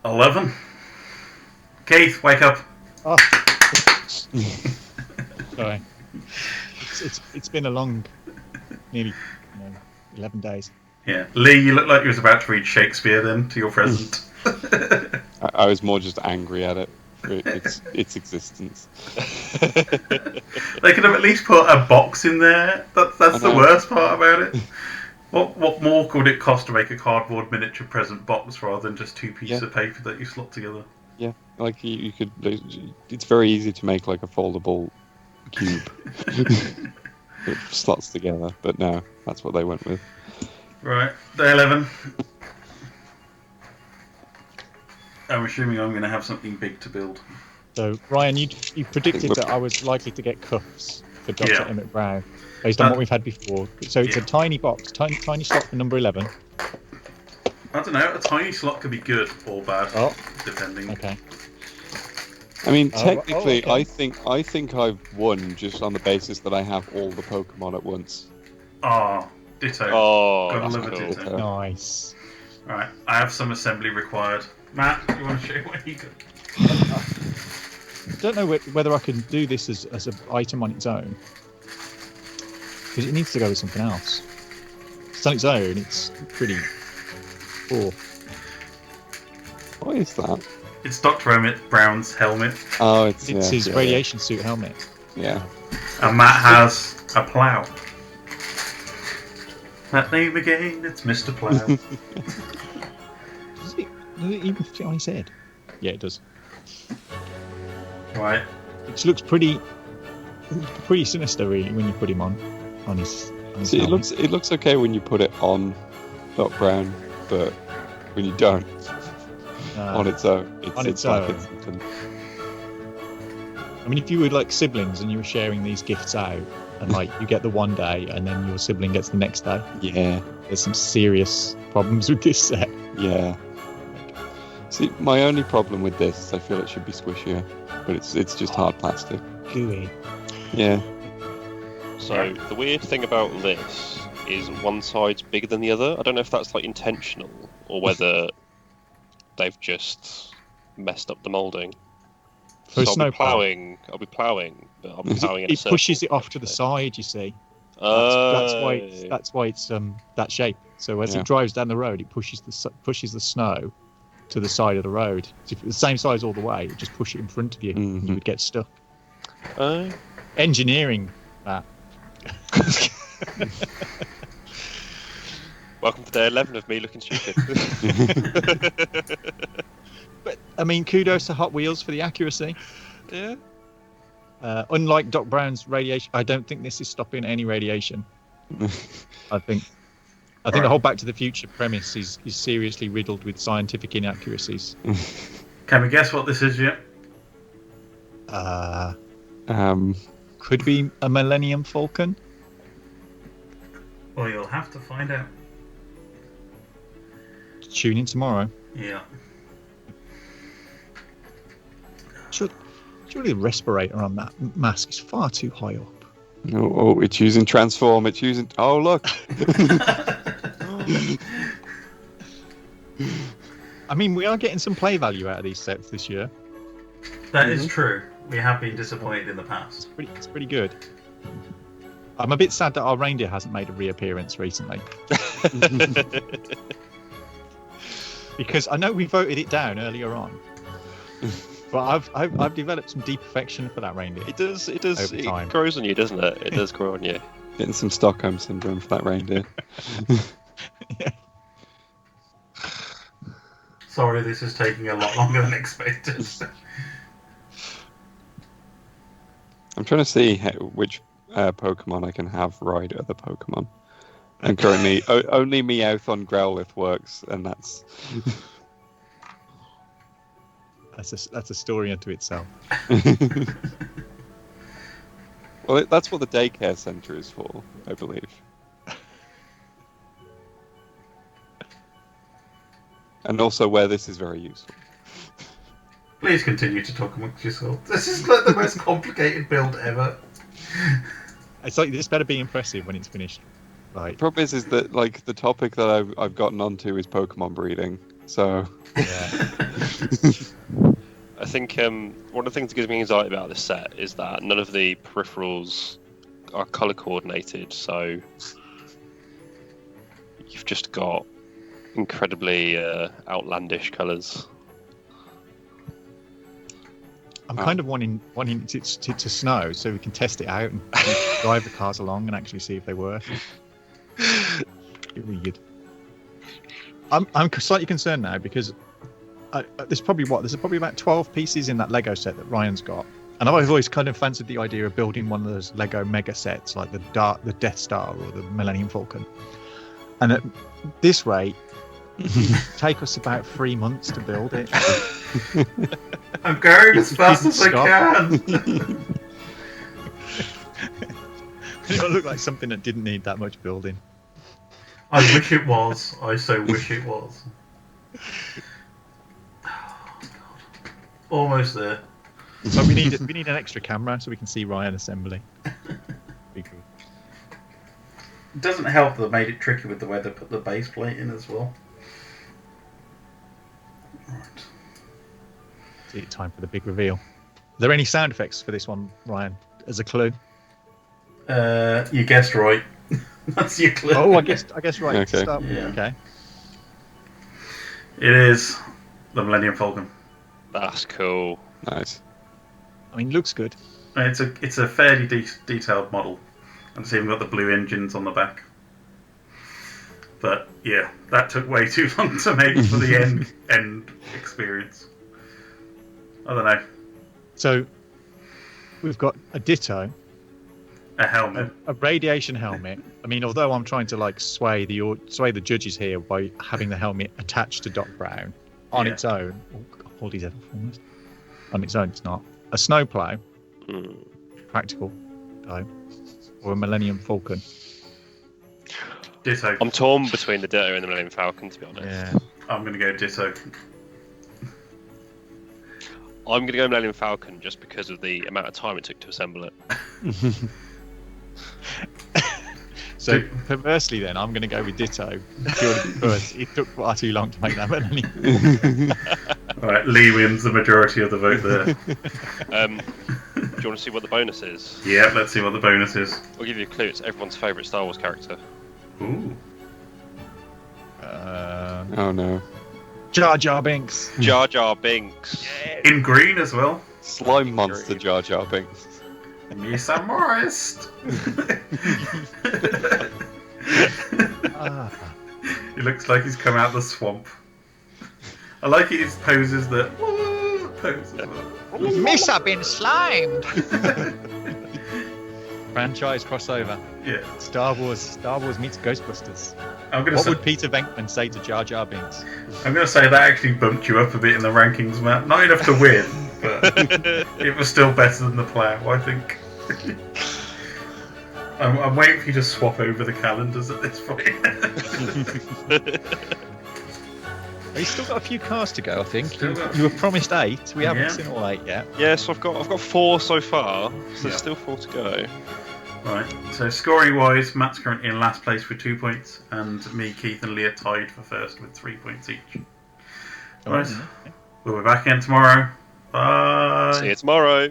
11. Keith, wake up. Oh. Sorry. It's been a long, nearly 11 days. Yeah. Leigh, you look like you was about to read Shakespeare then to your present. I was more just angry at it. Its existence. They could have at least put a box in there. That's the worst part about it. What more could it cost to make a cardboard miniature present box rather than just two pieces of paper that you slot together? Yeah, like you could. It's very easy to make like a foldable cube that slots together, but no, that's what they went with. Right, day 11. I'm assuming I'm going to have something big to build. So, Ryan, you predicted that I was likely to get cuffs for Dr. Emmett Brown, based on what we've had before. So it's a tiny box, tiny slot for number 11. I don't know, a tiny slot could be good or bad, depending. Okay. I mean, technically, okay. I think I've won just on the basis that I have all the Pokemon at once. Oh, ditto. Oh, gotta love a ditto. Nice. Right, I have some assembly required. Matt, you want to show what you got? I don't know whether I can do this as an item on its own, because it needs to go with something else. It's on its own. It's pretty poor. What is that? It's Dr. Emmett Brown's helmet. Oh, it's his radiation suit helmet. Yeah. And Matt has a plough. That name again, it's Mr. Plough. Does it even fit on his head? Yeah, it does. Right. It looks pretty sinister, really, when you put him on his. See, it looks okay when you put it on Doc Brown, but when you don't, on its own, it's like it's something. I mean, if you were like siblings and you were sharing these gifts out, and like you get the one day, and then your sibling gets the next day. Yeah. There's some serious problems with this set. Yeah. See, my only problem with this is I feel it should be squishier, but it's just hard plastic. Gooey. Yeah. So the weird thing about this is one side's bigger than the other. I don't know if that's like intentional or whether they've just messed up the moulding. So I'll be ploughing, but I'll be ploughing in a circle. It pushes it off to the side, you see. That's why it's that shape. So as it drives down the road, it pushes the snow to the side of the road. So if it's the same size all the way, it just push it in front of you, and you would get stuck. Engineering that. Welcome to day 11 of me looking stupid. But I mean, kudos to Hot Wheels for the accuracy. Yeah. Unlike Doc Brown's radiation, I don't think this is stopping any radiation. I think the whole Back to the Future premise is seriously riddled with scientific inaccuracies. Can we guess what this is yet? Could be a Millennium Falcon. Well, you'll have to find out. Tune in tomorrow. Yeah. Surely the respirator on that mask is far too high up. Oh, it's using transform. It's using. Oh, look. I mean, we are getting some play value out of these sets this year. That is true. We have been disappointed in the past. It's pretty good. I'm a bit sad that our reindeer hasn't made a reappearance recently. Because I know we voted it down earlier on. But I've developed some deep affection for that reindeer. It does. It grows on you, doesn't it? It does grow on you. Getting some Stockholm syndrome for that reindeer. Yeah. Sorry, this is taking a lot longer than expected. I'm trying to see which Pokemon I can have ride other Pokemon. And currently, only Meowth on Growlithe works, and that's... That's a story unto itself. Well, that's what the daycare centre is for, I believe. And also where this is very useful. Please continue to talk amongst yourselves. This is like the most complicated build ever. It's like this better be impressive when it's finished. Right. The problem is that like the topic that I've gotten onto is Pokemon breeding, So Yeah. I think one of the things that gives me anxiety about this set is that none of the peripherals are color coordinated, so you've just got incredibly outlandish colors. I'm kind of wanting it to snow so we can test it out and drive the cars along and actually see if they work. It'd be good. I'm slightly concerned now because there's probably about 12 pieces in that Lego set that Ryan's got, and I've always kind of fancied the idea of building one of those Lego mega sets like the Death Star or the Millennium Falcon. And at this rate, it'd take us about 3 months to build it. I'm going as fast as I can. It'll look like something that didn't need that much building. I wish it was. I so wish it was. Oh, God. Almost there. So we need an extra camera so we can see Ryan assembling. Be cool. It doesn't help that they made it tricky with the way they put the base plate in as well. Right. See, time for the big reveal. Are there any sound effects for this one, Ryan, as a clue? You guessed right. That's your clue. Oh, I guess right. Okay. Yeah. Okay. It is the Millennium Falcon. That's cool. nice. I mean, looks good. It's a fairly detailed model, and it's even got the blue engines on the back. But yeah, that took way too long to make for the end experience. I don't know. So we've got a Ditto, A helmet. a radiation helmet. I mean, although I'm trying to like sway the judges here by having the helmet attached to Doc Brown on its own. Oh, hold his ever foremost. On its own, it's not. A snowplow, practical, though, or a Millennium Falcon. Ditto. I'm torn between the Ditto and the Millennium Falcon, to be honest. Yeah. I'm going to go Ditto. I'm going to go Millennium Falcon just because of the amount of time it took to assemble it. So perversely, then I'm going to go with Ditto purely because it took far too long to make that Millennium. All right, Leigh wins the majority of the vote there. Do you want to see what the bonus is? Yeah, let's see what the bonus is. I'll give you a clue. It's everyone's favourite Star Wars character. Ooh. Oh no. Jar Jar Binks. Jar Jar Binks. In green as well. Slime monster Jar Jar Binks. Miss Moist. He looks like he's come out of the swamp. I like his poses that pose as well. Miss, I've been slimed. Franchise crossover. Yeah. Star Wars meets Ghostbusters. What would Peter Venkman say to Jar Jar Binks? I'm going to say that actually bumped you up a bit in the rankings, Matt. Not enough to win, but it was still better than the Plow, I think. I'm waiting for you to swap over the calendars at this point. He's still got a few cars to go, I think. Still got- You were promised 8. We haven't Yeah. seen all 8 yet. Yeah, so I've got 4 so far, so Yeah. there's still 4 to go. Right, so scoring wise, Matt's currently in last place with 2 points, and me, Keith, and Leigh are tied for first with 3 points each. Right, we'll be back in tomorrow. Bye. See you tomorrow.